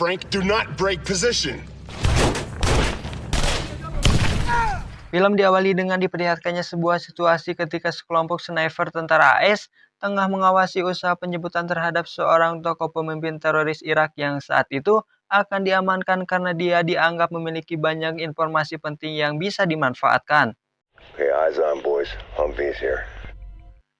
Frank, do not break position. Film diawali dengan diperlihatkannya sebuah situasi ketika sekelompok sniper tentara AS tengah mengawasi usaha penjemputan terhadap seorang tokoh pemimpin teroris Irak yang saat itu akan diamankan karena dia dianggap memiliki banyak informasi penting yang bisa dimanfaatkan. Okay, eyes on, boys. Humvee's here.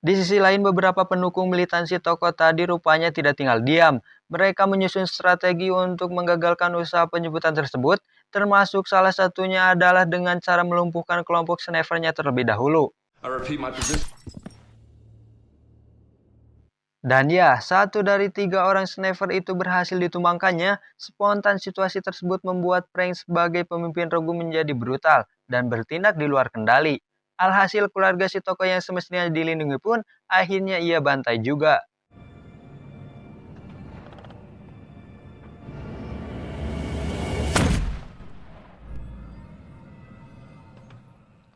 Di sisi lain, beberapa pendukung militansi tokoh tadi rupanya tidak tinggal diam. Mereka menyusun strategi untuk menggagalkan usaha penjemputan tersebut, termasuk salah satunya adalah dengan cara melumpuhkan kelompok snipernya terlebih dahulu. Dan ya, 1 dari 3 orang sniper itu berhasil ditumbangkannya. Spontan situasi tersebut membuat Frank sebagai pemimpin regu menjadi brutal dan bertindak di luar kendali. Alhasil keluarga si tokoh yang semestinya dilindungi pun akhirnya ia bantai juga.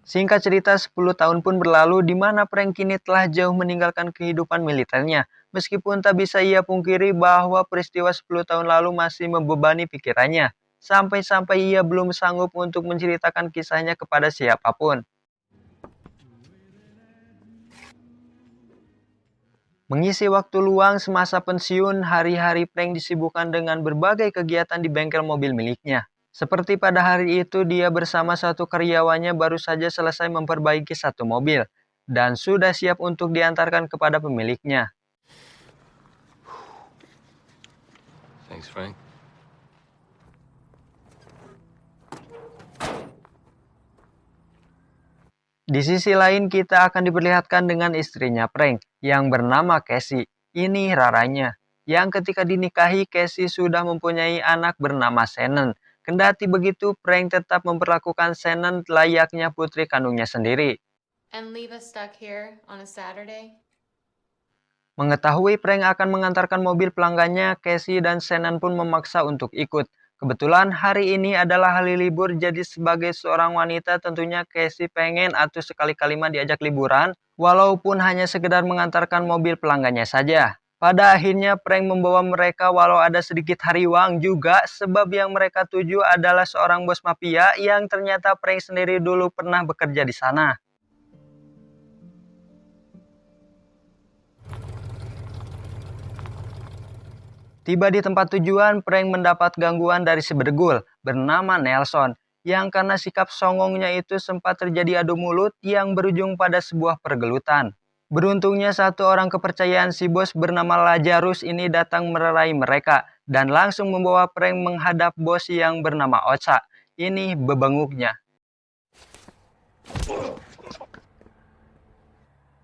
Singkat cerita, 10 tahun pun berlalu di mana Frank kini telah jauh meninggalkan kehidupan militernya. Meskipun tak bisa ia pungkiri bahwa peristiwa 10 tahun lalu masih membebani pikirannya. Sampai-sampai ia belum sanggup untuk menceritakan kisahnya kepada siapapun. Mengisi waktu luang semasa pensiun, hari-hari Frank disibukkan dengan berbagai kegiatan di bengkel mobil miliknya. Seperti pada hari itu, dia bersama satu karyawannya baru saja selesai memperbaiki satu mobil, dan sudah siap untuk diantarkan kepada pemiliknya. Thanks, Frank. Di sisi lain, kita akan diperlihatkan dengan istrinya Frank, yang bernama Casey. Ini raranya, yang ketika dinikahi, Casey sudah mempunyai anak bernama Shannon. Kendati begitu, Frank tetap memperlakukan Shannon layaknya putri kandungnya sendiri. And leave us stuck here on a Saturday? Mengetahui Frank akan mengantarkan mobil pelanggannya, Casey dan Shannon pun memaksa untuk ikut. Kebetulan hari ini adalah hari libur, jadi sebagai seorang wanita tentunya Casey pengen atau sekali-kali mah diajak liburan, walaupun hanya sekedar mengantarkan mobil pelanggannya saja. Pada akhirnya Frank membawa mereka walau ada sedikit hariwang juga, sebab yang mereka tuju adalah seorang bos mafia yang ternyata Frank sendiri dulu pernah bekerja di sana. Tiba di tempat tujuan, Frank mendapat gangguan dari si bedegul bernama Nelson, yang karena sikap songongnya itu sempat terjadi adu mulut yang berujung pada sebuah pergelutan. Beruntungnya satu orang kepercayaan si bos bernama Lazarus ini datang melerai mereka, dan langsung membawa Frank menghadap bos yang bernama Ocha. Ini bebenguknya.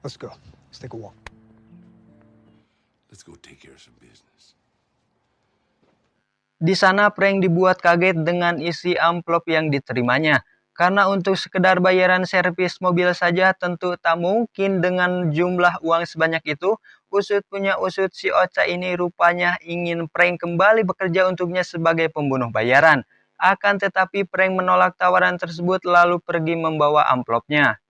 Let's go. Let's take a walk. Let's go take care of some business. Di sana Frank dibuat kaget dengan isi amplop yang diterimanya. Karena untuk sekedar bayaran servis mobil saja tentu tak mungkin dengan jumlah uang sebanyak itu. Usut punya usut, si Ocha ini rupanya ingin Frank kembali bekerja untuknya sebagai pembunuh bayaran. Akan tetapi Frank menolak tawaran tersebut lalu pergi membawa amplopnya.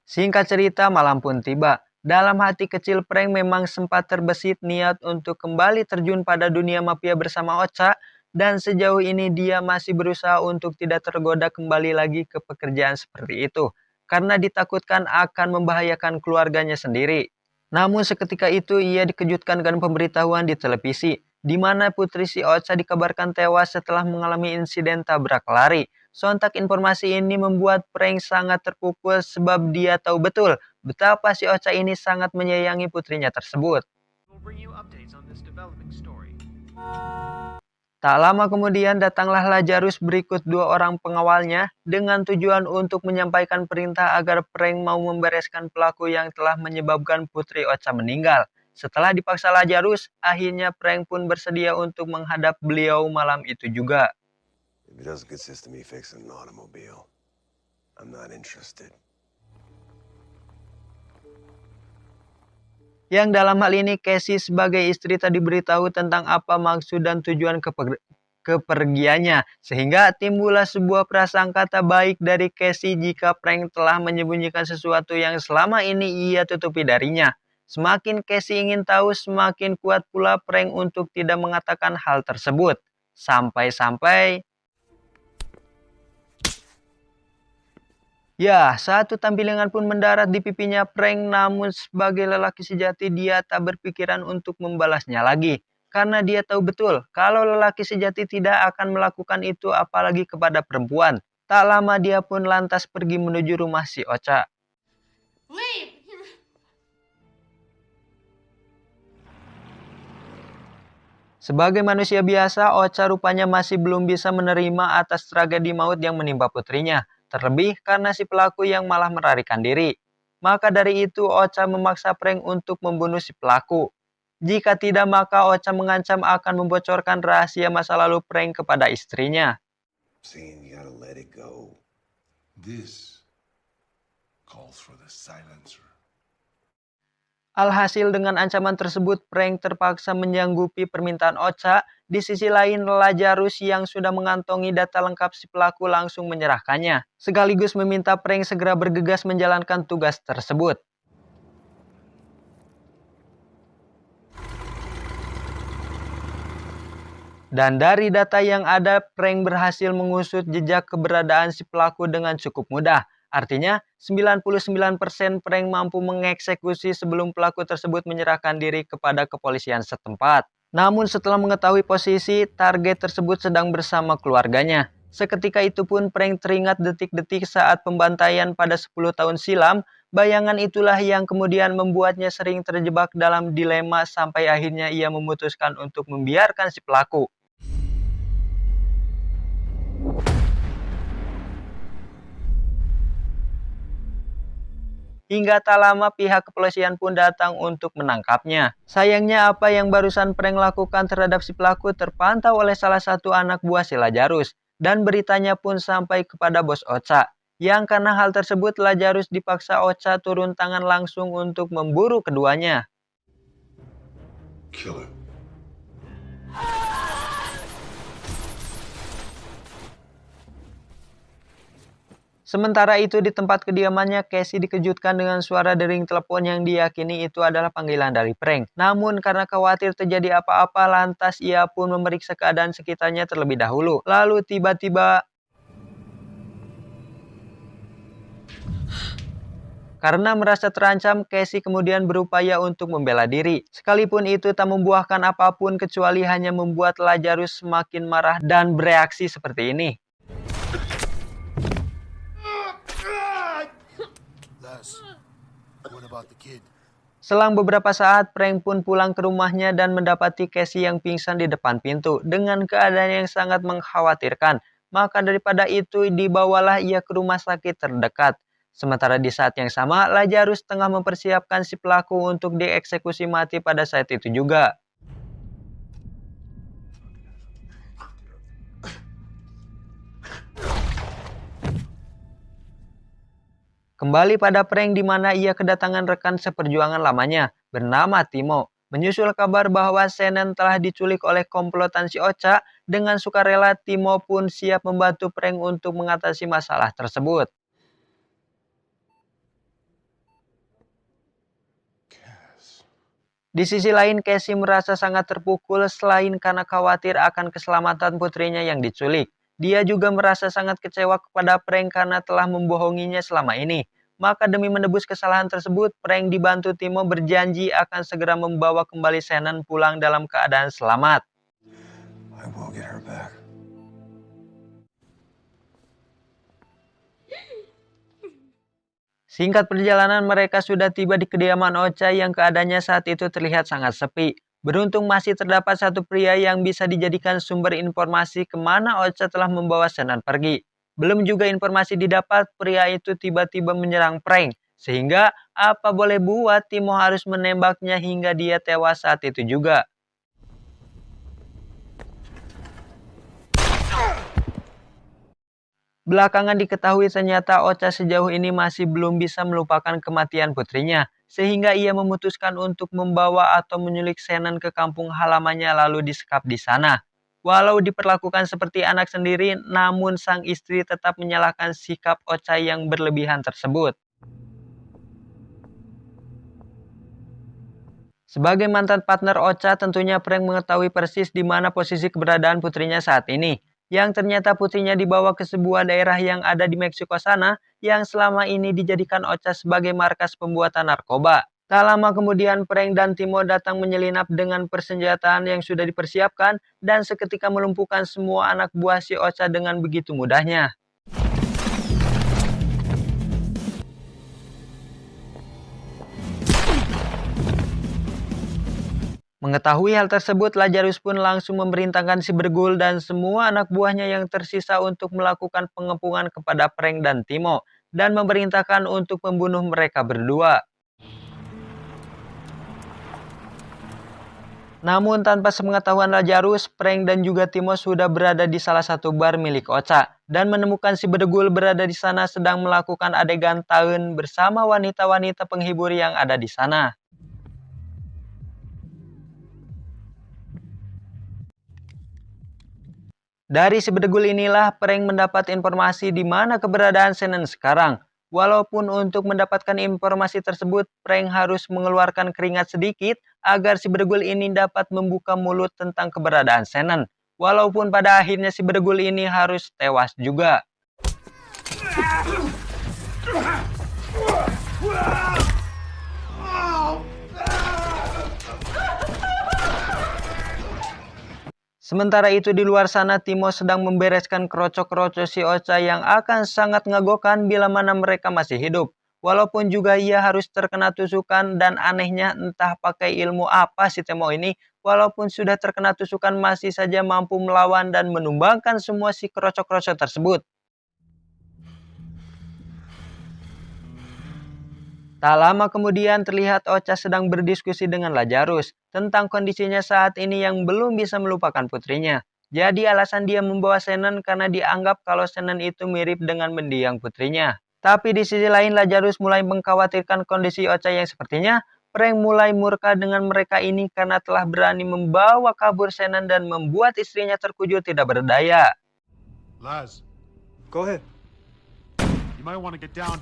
Singkat cerita, malam pun tiba. Dalam hati kecil Frank memang sempat terbesit niat untuk kembali terjun pada dunia mafia bersama Ocha, dan sejauh ini dia masih berusaha untuk tidak tergoda kembali lagi ke pekerjaan seperti itu, karena ditakutkan akan membahayakan keluarganya sendiri. Namun seketika itu ia dikejutkan dengan pemberitahuan di televisi, di mana putri si Ocha dikabarkan tewas setelah mengalami insiden tabrak lari. Sontak informasi ini membuat Frank sangat terpukul sebab dia tahu betul betapa si Ocha ini sangat menyayangi putrinya tersebut. Tak lama kemudian datanglah Lazarus berikut 2 orang pengawalnya dengan tujuan untuk menyampaikan perintah agar Frank mau membereskan pelaku yang telah menyebabkan putri Ocha meninggal. Setelah dipaksa Lazarus, akhirnya Frank pun bersedia untuk menghadap beliau malam itu juga. If it doesn't consist of me fixing an automobile, I'm not interested. Yang dalam hal ini Casey sebagai istri tadi beritahu tentang apa maksud dan tujuan kepergiannya, sehingga timbullah sebuah prasangka tak baik dari Casey jika Frank telah menyembunyikan sesuatu yang selama ini ia tutupi darinya. Semakin Casey ingin tahu, semakin kuat pula Frank untuk tidak mengatakan hal tersebut. Sampai-sampai ya, satu tampilan pun mendarat di pipinya Frank, namun sebagai lelaki sejati dia tak berpikiran untuk membalasnya lagi. Karena dia tahu betul kalau lelaki sejati tidak akan melakukan itu apalagi kepada perempuan. Tak lama dia pun lantas pergi menuju rumah si Ocha. Leave! Sebagai manusia biasa, Ocha rupanya masih belum bisa menerima atas tragedi maut yang menimpa putrinya. Terlebih karena si pelaku yang malah melarikan diri. Maka dari itu Ocha memaksa Frank untuk membunuh si pelaku. Jika tidak, maka Ocha mengancam akan membocorkan rahasia masa lalu Frank kepada istrinya. Saying you gotta let it go. This calls for the silencer. Alhasil dengan ancaman tersebut, Frank terpaksa menyanggupi permintaan Ocha. Di sisi lain, Lazarus yang sudah mengantongi data lengkap si pelaku langsung menyerahkannya. Sekaligus meminta Frank segera bergegas menjalankan tugas tersebut. Dan dari data yang ada, Frank berhasil mengusut jejak keberadaan si pelaku dengan cukup mudah. Artinya, 99% Frank mampu mengeksekusi sebelum pelaku tersebut menyerahkan diri kepada kepolisian setempat. Namun setelah mengetahui posisi, target tersebut sedang bersama keluarganya. Seketika itu pun Frank teringat detik-detik saat pembantaian pada 10 tahun silam. Bayangan itulah yang kemudian membuatnya sering terjebak dalam dilema sampai akhirnya ia memutuskan untuk membiarkan si pelaku. Hingga tak lama pihak kepolisian pun datang untuk menangkapnya. Sayangnya apa yang barusan Frank lakukan terhadap si pelaku terpantau oleh salah satu anak buah si Lazarus. Dan beritanya pun sampai kepada bos Ocha. Yang karena hal tersebut Lazarus dipaksa Ocha turun tangan langsung untuk memburu keduanya. Kill him. Sementara itu di tempat kediamannya, Casey dikejutkan dengan suara dering telepon yang diyakini itu adalah panggilan dari Frank. Namun karena khawatir terjadi apa-apa, lantas ia pun memeriksa keadaan sekitarnya terlebih dahulu. Lalu tiba-tiba karena merasa terancam, Casey kemudian berupaya untuk membela diri. Sekalipun itu tak membuahkan apapun kecuali hanya membuat Lazarus semakin marah dan bereaksi seperti ini. Selang beberapa saat, Frank pun pulang ke rumahnya dan mendapati Casey yang pingsan di depan pintu dengan keadaan yang sangat mengkhawatirkan. Maka daripada itu, dibawalah ia ke rumah sakit terdekat. Sementara di saat yang sama, Lazarus tengah mempersiapkan si pelaku untuk dieksekusi mati pada saat itu juga. Kembali pada Frank di mana ia kedatangan rekan seperjuangan lamanya bernama Timo. Menyusul kabar bahwa Shannon telah diculik oleh komplotan si Ocha, dengan sukarela Timo pun siap membantu Frank untuk mengatasi masalah tersebut. Di sisi lain, Casey merasa sangat terpukul selain karena khawatir akan keselamatan putrinya yang diculik. Dia juga merasa sangat kecewa kepada Frank karena telah membohonginya selama ini. Maka demi menebus kesalahan tersebut, Frank dibantu Timo berjanji akan segera membawa kembali Shannon pulang dalam keadaan selamat. I will get her back. Singkat perjalanan, mereka sudah tiba di kediaman Ocha yang keadaannya saat itu terlihat sangat sepi. Beruntung masih terdapat satu pria yang bisa dijadikan sumber informasi kemana Ocha telah membawa Shannon pergi. Belum juga informasi didapat, pria itu tiba-tiba menyerang Frank. Sehingga apa boleh buat, Timo harus menembaknya hingga dia tewas saat itu juga. Belakangan diketahui ternyata Ocha sejauh ini masih belum bisa melupakan kematian putrinya, sehingga ia memutuskan untuk membawa atau menyulik Shannon ke kampung halamannya lalu disekap di sana. Walau diperlakukan seperti anak sendiri, namun sang istri tetap menyalahkan sikap Ocha yang berlebihan tersebut. Sebagai mantan partner Ocha, tentunya Frank mengetahui persis di mana posisi keberadaan putrinya saat ini. Yang ternyata putrinya dibawa ke sebuah daerah yang ada di Meksiko sana, yang selama ini dijadikan Ocha sebagai markas pembuatan narkoba. Tak lama kemudian, Frank dan Timo datang menyelinap dengan persenjataan yang sudah dipersiapkan dan seketika melumpuhkan semua anak buah si Ocha dengan begitu mudahnya. Mengetahui hal tersebut, Lazarus pun langsung memerintahkan si Bergul dan semua anak buahnya yang tersisa untuk melakukan pengepungan kepada Frank dan Timo, dan memerintahkan untuk membunuh mereka berdua. Namun tanpa sepengetahuan Lazarus, Frank dan juga Timo sudah berada di salah satu bar milik Ocha, dan menemukan si Bergul berada di sana sedang melakukan adegan taun bersama wanita-wanita penghibur yang ada di sana. Dari si Bedegul inilah Frank mendapat informasi di mana keberadaan Shannon sekarang. Walaupun untuk mendapatkan informasi tersebut, Frank harus mengeluarkan keringat sedikit agar si Bedegul ini dapat membuka mulut tentang keberadaan Shannon. Walaupun pada akhirnya si Bedegul ini harus tewas juga. Sementara itu di luar sana Timo sedang membereskan kroco-kroco si Ocha yang akan sangat ngagokan bila mana mereka masih hidup. Walaupun juga ia harus terkena tusukan dan anehnya entah pakai ilmu apa si Timo ini, walaupun sudah terkena tusukan masih saja mampu melawan dan menumbangkan semua si kroco-kroco tersebut. Tak lama kemudian terlihat Ocha sedang berdiskusi dengan Lazarus tentang kondisinya saat ini yang belum bisa melupakan putrinya. Jadi alasan dia membawa Shannon karena dianggap kalau Shannon itu mirip dengan mendiang putrinya. Tapi di sisi lain Lazarus mulai mengkhawatirkan kondisi Ocha yang sepertinya. Frank mulai murka dengan mereka ini karena telah berani membawa kabur Shannon dan membuat istrinya terkujur tidak berdaya. Laz, Go ahead. you might want to get down.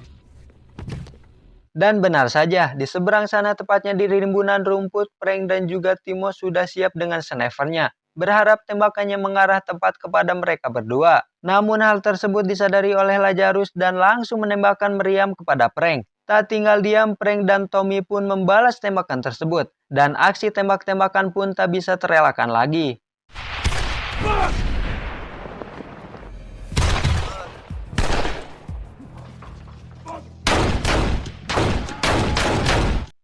Dan benar saja, di seberang sana tepatnya di rimbunan rumput, Frank dan juga Timo sudah siap dengan snipernya, berharap tembakannya mengarah tepat kepada mereka berdua. Namun hal tersebut disadari oleh Lazarus dan langsung menembakkan meriam kepada Frank. Tak tinggal diam, Frank dan Tommy pun membalas tembakan tersebut, dan aksi tembak-tembakan pun tak bisa terelakkan lagi.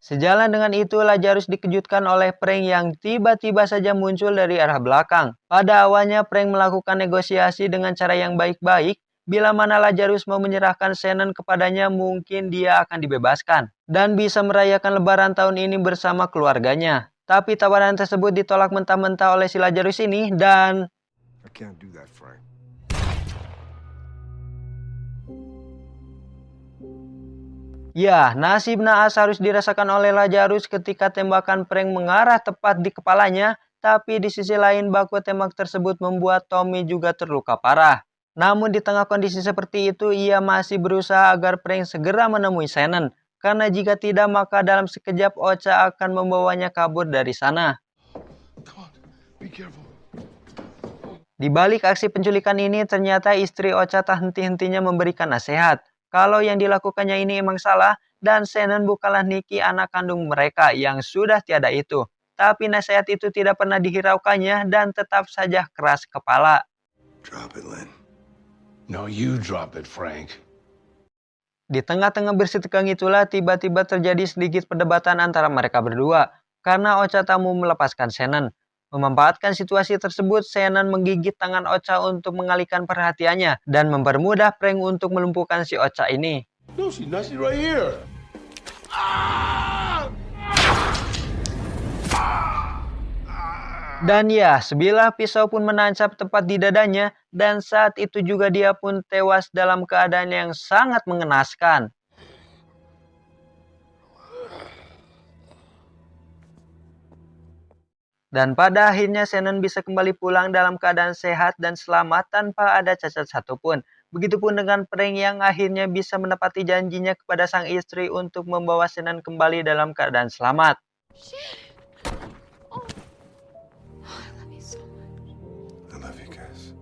Sejalan dengan itu, Lazarus dikejutkan oleh Frank yang tiba-tiba saja muncul dari arah belakang. Pada awalnya, Frank melakukan negosiasi dengan cara yang baik-baik. Bila mana Lazarus mau menyerahkan Shannon kepadanya, mungkin dia akan dibebaskan dan bisa merayakan lebaran tahun ini bersama keluarganya. Tapi tawaran tersebut ditolak mentah-mentah oleh si Lazarus ini dan... I can't do that, Frank. Ya, nasib naas harus dirasakan oleh Lazarus ketika tembakan Frank mengarah tepat di kepalanya, tapi di sisi lain baku tembak tersebut membuat Tommy juga terluka parah. Namun di tengah kondisi seperti itu, ia masih berusaha agar Frank segera menemui Shannon, karena jika tidak maka dalam sekejap Ocha akan membawanya kabur dari sana. Come on, be careful. Di balik aksi penculikan ini, ternyata istri Ocha tak henti-hentinya memberikan nasihat. Kalau yang dilakukannya ini emang salah, dan Shannon bukanlah Nikki anak kandung mereka yang sudah tiada itu. Tapi nasihat itu tidak pernah dihiraukannya dan tetap saja keras kepala. Drop it, Lynn. No, you drop it, Frank. Di tengah-tengah bersitegang itulah tiba-tiba terjadi sedikit perdebatan antara mereka berdua. Karena Ocha tak mau melepaskan Shannon. Memanfaatkan situasi tersebut, Shannon menggigit tangan Ocha untuk mengalihkan perhatiannya dan mempermudah Frank untuk melumpuhkan si Ocha ini. No, she's not. She's right here. Dan ya, sebilah pisau pun menancap tepat di dadanya dan saat itu juga dia pun tewas dalam keadaan yang sangat mengenaskan. Dan pada akhirnya Shannon bisa kembali pulang dalam keadaan sehat dan selamat tanpa ada cacat satupun. Begitupun dengan Frank yang akhirnya bisa menepati janjinya kepada sang istri untuk membawa Shannon kembali dalam keadaan selamat. Oh. I love you so much. I love you guys.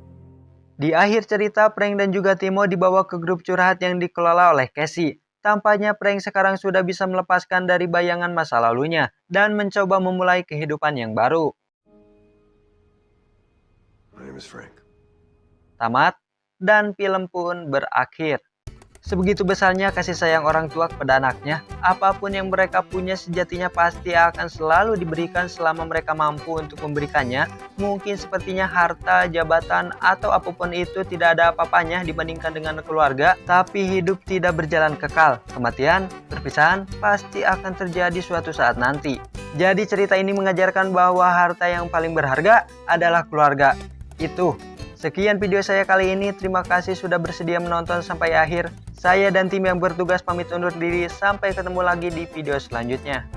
Di akhir cerita, Frank dan juga Timo dibawa ke grup curhat yang dikelola oleh Casey. Tampaknya Frank sekarang sudah bisa melepaskan dari bayangan masa lalunya dan mencoba memulai kehidupan yang baru. My name is Frank. Tamat, dan film pun berakhir. Sebegitu besarnya kasih sayang orang tua kepada anaknya, apapun yang mereka punya sejatinya pasti akan selalu diberikan selama mereka mampu untuk memberikannya. Mungkin sepertinya harta, jabatan, atau apapun itu tidak ada apa-apanya dibandingkan dengan keluarga, tapi hidup tidak berjalan kekal. Kematian, perpisahan, pasti akan terjadi suatu saat nanti. Jadi cerita ini mengajarkan bahwa harta yang paling berharga adalah keluarga. Itu. Sekian video saya kali ini, terima kasih sudah bersedia menonton sampai akhir. Saya dan tim yang bertugas pamit undur diri, sampai ketemu lagi di video selanjutnya.